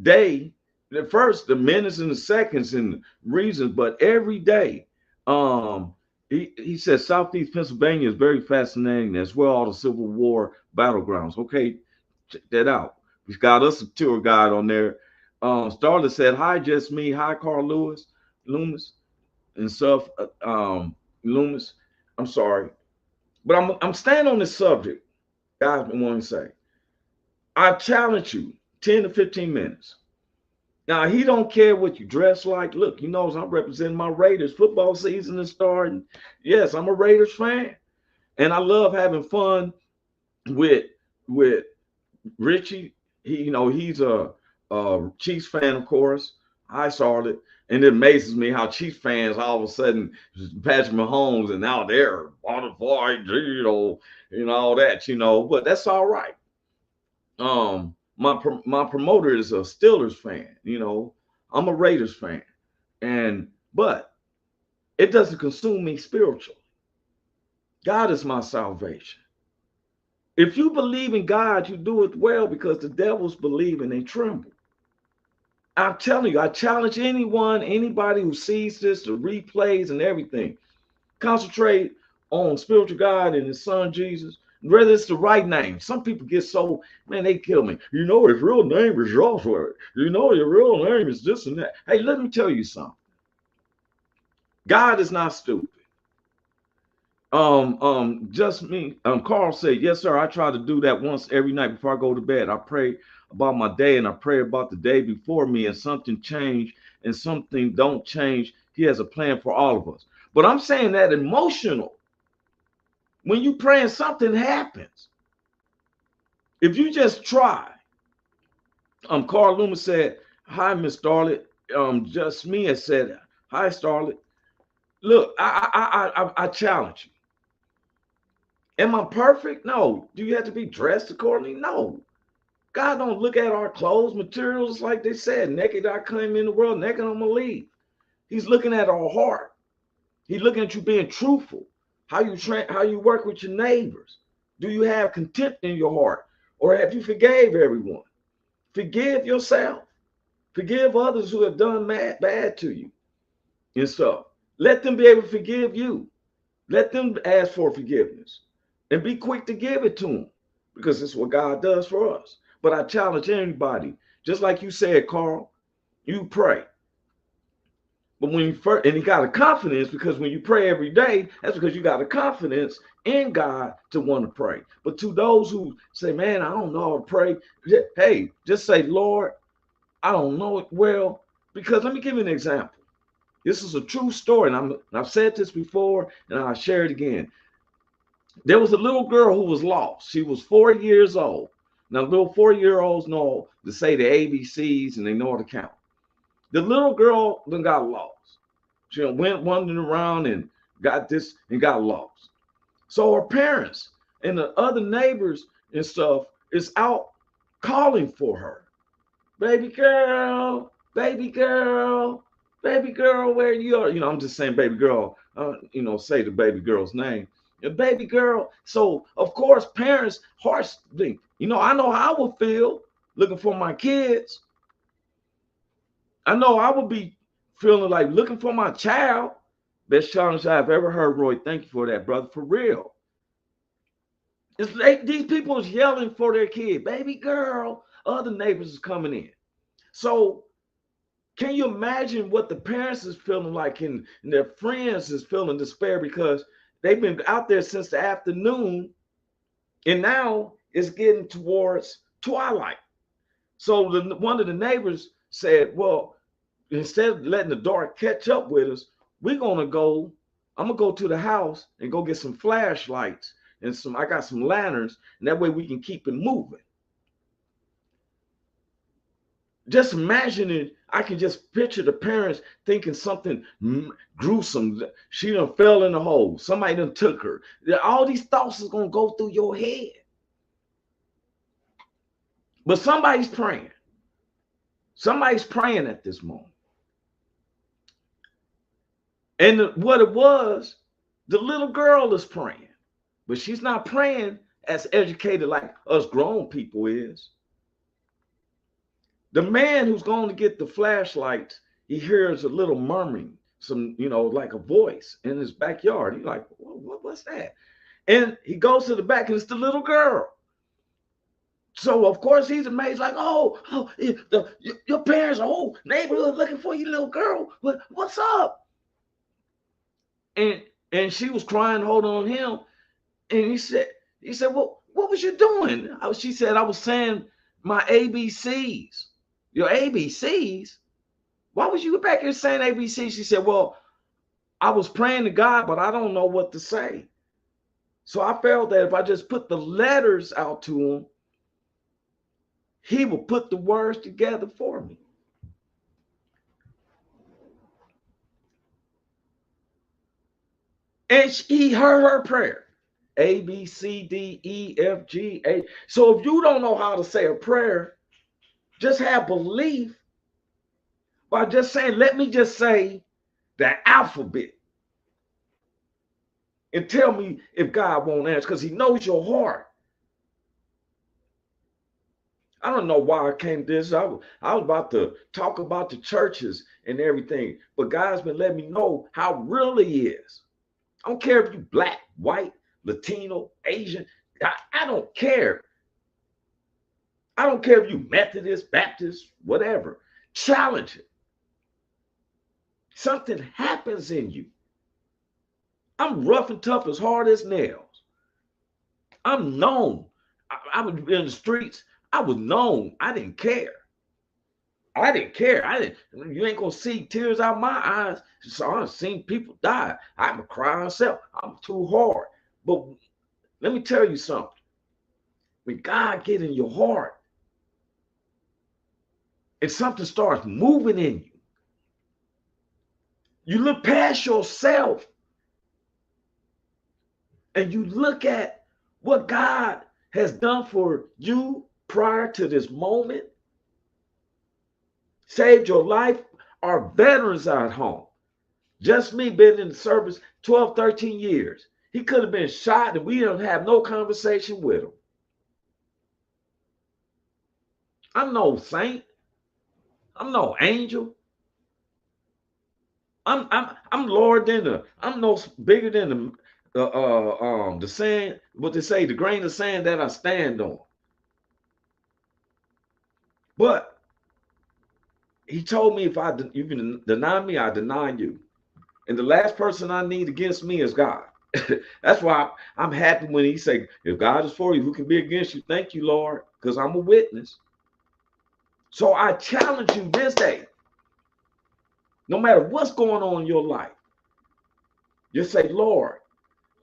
day, the first, the minutes and the seconds and the reasons, but every day, he says Southeast Pennsylvania is very fascinating as well, all the Civil War battlegrounds. Okay, check that out. We've got us a tour guide on there. Starla said, hi, Just Me. Hi, Carl Loomis, and stuff. Loomis, I'm sorry. But I'm staying on this subject. Guys, I want to say, I challenge you 10 to 15 minutes. Now, he don't care what you dress like. Look, he knows I'm representing my Raiders. Football season is starting. Yes, I'm a Raiders fan. And I love having fun with Richie he's a Chiefs fan, of course. Hi, Charlotte. And it amazes me how Chiefs fans all of a sudden Patrick Mahomes and now they're modified, all that, but that's all right. My promoter is a Steelers fan, I'm a Raiders fan. But it doesn't consume me spiritually. God is my salvation. If you believe in God, you do it well because the devils believe and they tremble. I'm telling you, I challenge anybody who sees this, the replays and everything. Concentrate on spiritual God and his son Jesus, whether it's the right name. Some people get so, man, they kill me. His real name is Joshua. Your real name is this and that. Hey, let me tell you something. God is not stupid. Just me. Carl said, yes, sir. I try to do that once every night before I go to bed. I pray about my day and I pray about the day before me, and something changed and something don't change. He has a plan for all of us. But I'm saying that emotional. When you praying, something happens. If you just try. Carl Loomis said, hi, Miss Starlet. Just me and said, hi, Starlet. Look, I challenge you. Am I perfect? No. Do you have to be dressed accordingly? No. God don't look at our clothes, materials, like they said. Naked I come in the world, naked I'm gonna leave. He's looking at our heart. He's looking at you being truthful. How you work with your neighbors. Do you have contempt in your heart? Or have you forgave everyone? Forgive yourself. Forgive others who have done bad to you and stuff. Let them be able to forgive you. Let them ask for forgiveness. And be quick to give it to them, because it's what God does for us. But I challenge anybody, just like you said, Carl, you pray. But when you first, and you got a confidence, because when you pray every day, that's because you got a confidence in God to want to pray. But to those who say, man, I don't know how to pray, hey, just say, Lord, I don't know it well. Because let me give you an example. This is a true story, and I've said this before, and I'll share it again. There was a little girl who was lost. She was 4 years old. Now, little 4-year-olds know to say the ABCs and they know how to count. The little girl then got lost. She went wandering around and got this and got lost. So her parents and the other neighbors and stuff is out calling for her. Baby girl, baby girl, baby girl, where you are? I'm just saying baby girl, say the baby girl's name. A baby girl. So of course, parents' hearts think, I know how I would feel looking for my kids. I know I would be feeling like looking for my child. Best challenge I've ever heard, Roy. Thank you for that, brother. For real. It's like these people is yelling for their kid. Baby girl. Other neighbors is coming in. So can you imagine what the parents is feeling like, and their friends is feeling despair because they've been out there since the afternoon, and now it's getting towards twilight. So one of the neighbors said, well, instead of letting the dark catch up with us, I'm going to go to the house and go get some flashlights and I got some lanterns, and that way we can keep it moving. Just imagining, I can just picture the parents thinking something gruesome. She done fell in the hole. Somebody done took her. All these thoughts is going to go through your head. But somebody's praying. Somebody's praying at this moment. And what it was, the little girl is praying. But she's not praying as educated like us grown people is. The man who's going to get the flashlights, he hears a little murmuring, some, like a voice in his backyard. He's like, what's that? And he goes to the back, and it's the little girl. So, of course, he's amazed, like, your parents, neighborhood looking for you, little girl. What's up? And she was crying, holding on him. And he said, well, what was you doing? She said, I was saying my ABCs. Your ABCs? Why was you back here saying ABCs? She said, well, I was praying to God, but I don't know what to say. So I felt that if I just put the letters out to him, He will put the words together for me. And he heard her prayer. A, B, C, D, E, F, G, A. So if you don't know how to say a prayer, just have belief by just saying, let me just say the alphabet. And tell me if God won't answer, because he knows your heart. I don't know why I came to this. I was about to talk about the churches and everything, but God's been letting me know how real he is. I don't care if you black, white, Latino, Asian. I don't care. I don't care if you Methodist, Baptist, whatever. Challenge it. Something happens in you. I'm rough and tough as hard as nails. I'm known. I was in the streets. I was known. I didn't care. I didn't care. You ain't gonna see tears out of my eyes. So I've seen people die. I'm a cry myself. I'm too hard. But let me tell you something. When God get in your heart and something starts moving in you, you look past yourself and you look at what God has done for you prior to this moment, saved your life. Our veterans are at home. Just me been in the service 12, 13 years. He could have been shot and we don't have no conversation with him. I'm no saint. I'm no angel. I'm lower than I'm no bigger than the sand, what they say, the grain of sand that I stand on. But he told me if you can deny me, I deny you. And the last person I need against me is God. That's why I'm happy when he say, if God is for you, who can be against you? Thank you, Lord, because I'm a witness. So I challenge you this day, no matter what's going on in your life, just say, Lord,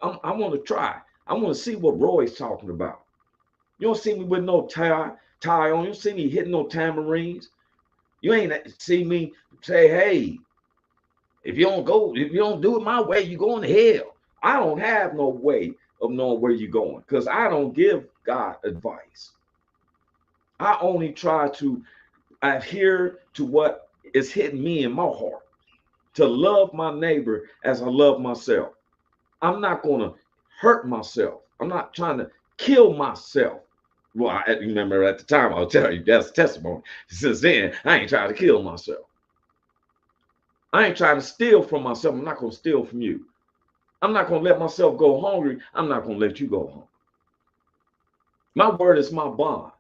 I want to try. I want to see what Roy's talking about. You don't see me with no tie on. You don't see me hitting no tamarines. You ain't see me say, hey, if you don't do it my way, you're going to hell. I don't have no way of knowing where you're going because I don't give God advice. I only try to adhere to what is hitting me in my heart, to love my neighbor as I love myself. I'm not going to hurt myself. I'm not trying to kill myself. Well, I remember at the time, I'll tell you, that's testimony. Since then, I ain't trying to kill myself. I ain't trying to steal from myself. I'm not going to steal from you. I'm not going to let myself go hungry. I'm not going to let you go hungry. My word is my bond.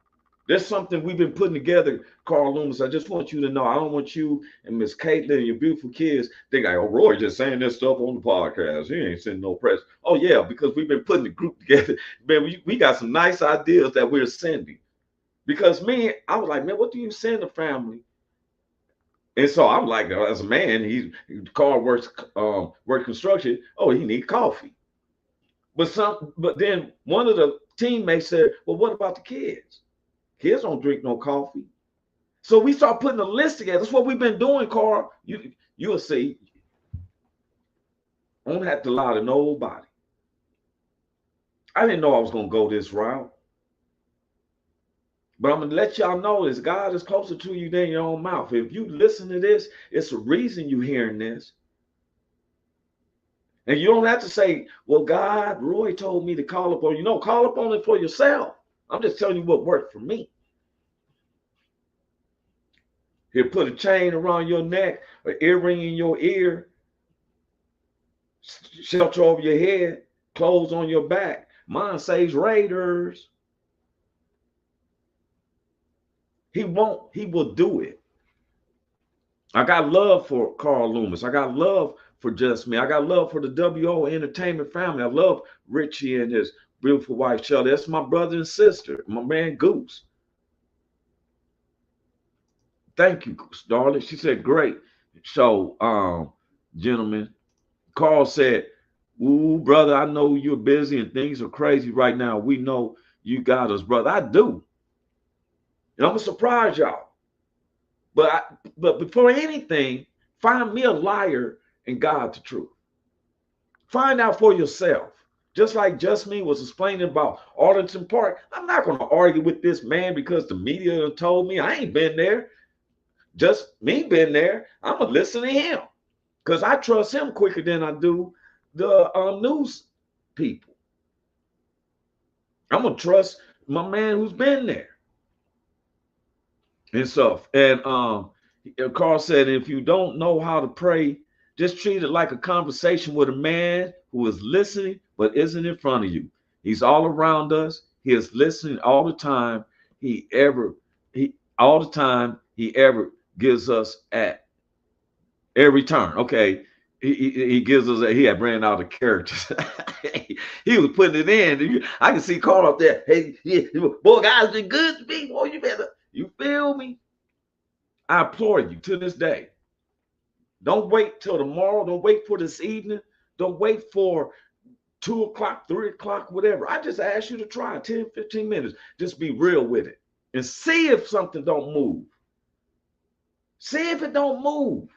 There's something we've been putting together, Carl Loomis. I just want you to know, I don't want you and Miss Caitlin and your beautiful kids think like, oh, Roy just saying this stuff on the podcast. He ain't sending no press. Oh, yeah, because we've been putting the group together. Man, we got some nice ideas that we're sending. Because me, I was like, man, what do you send the family? And so I'm like, as a man, Carl works construction. Oh, he need coffee. But then one of the teammates said, well, what about the kids? Kids don't drink no coffee. So we start putting a list together. That's what we've been doing, Carl. You'll see. I don't have to lie to nobody. I didn't know I was going to go this route. But I'm going to let y'all know this. God is closer to you than your own mouth. If you listen to this, it's a reason you're hearing this. And you don't have to say, well, God, Roy told me to call upon you. No, call upon it for yourself. I'm just telling you what worked for me. He'll put a chain around your neck, an earring in your ear, shelter over your head, clothes on your back. Mine says Raiders. He will do it. I got love for Carl Loomis. I got love for Just Me. I got love for the WO Entertainment family. I love Richie and his beautiful wife, Shelly. That's my brother and sister, my man Goose. Thank you, darling. She said, great. So, gentlemen, Carl said, ooh, brother, I know you're busy and things are crazy right now. We know you got us, brother. I do. And I'm gonna surprise y'all. But before anything, find me a liar and God the truth. Find out for yourself. Just like Just Me was explaining about Arlington Park, I'm not going to argue with this man because the media told me. I ain't been there. Just me been there. I'm going to listen to him because I trust him quicker than I do the news people. I'm going to trust my man who's been there and stuff. And Carl said, if you don't know how to pray, just treat it like a conversation with a man who is listening but isn't in front of you. He's all around us. He is listening all the time. He ever gives us at every turn. Okay, he gives us. He had ran out of characters. He was putting it in. I can see Carl up there. Hey, yeah, boy, guys been good to me. Boy, you better. You feel me? I implore you to this day. Don't wait till tomorrow. Don't wait for this evening. Don't wait for 2 o'clock, 3 o'clock, whatever. I just ask you to try 10, 15 minutes. Just be real with it and see if something don't move. See if it don't move.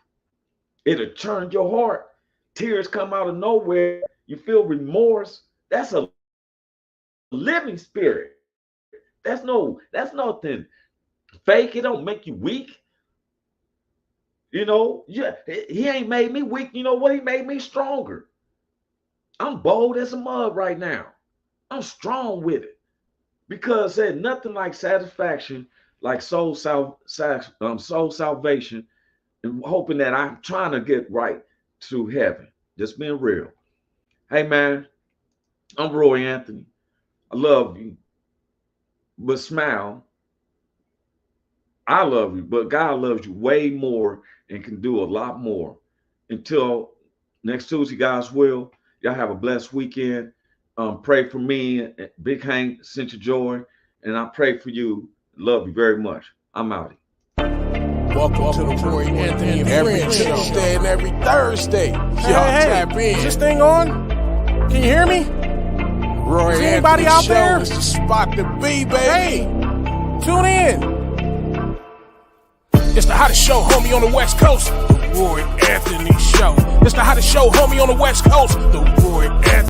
It'll turn your heart. Tears come out of nowhere. You feel remorse. That's a living spirit. That's nothing fake. It don't make you weak. You know, yeah, he ain't made me weak. You know what? He made me stronger. I'm bold as a mug right now. I'm strong with it because there's nothing like satisfaction, like soul salvation, and hoping that I'm trying to get right to heaven. Just being real. Hey, man, I'm Roy Anthony. I love you, but smile. I love you, but God loves you way more and can do a lot more. Until next Tuesday, God's will, y'all have a blessed weekend. Pray for me, Big Hank, Cynthia Joy, and I pray for you. Love you very much. I'm out. Welcome to the Roy Anthony and Friends Show. And every Thursday. Y'all tap in. Is this thing on? Can you hear me? Roy Is anybody out Show there? is the spot to be, baby. Hey, tune in. It's the hottest show, homie, on the West Coast. The Roy Anthony Show. It's the hottest show, homie, on the West Coast. The Roy Anthony.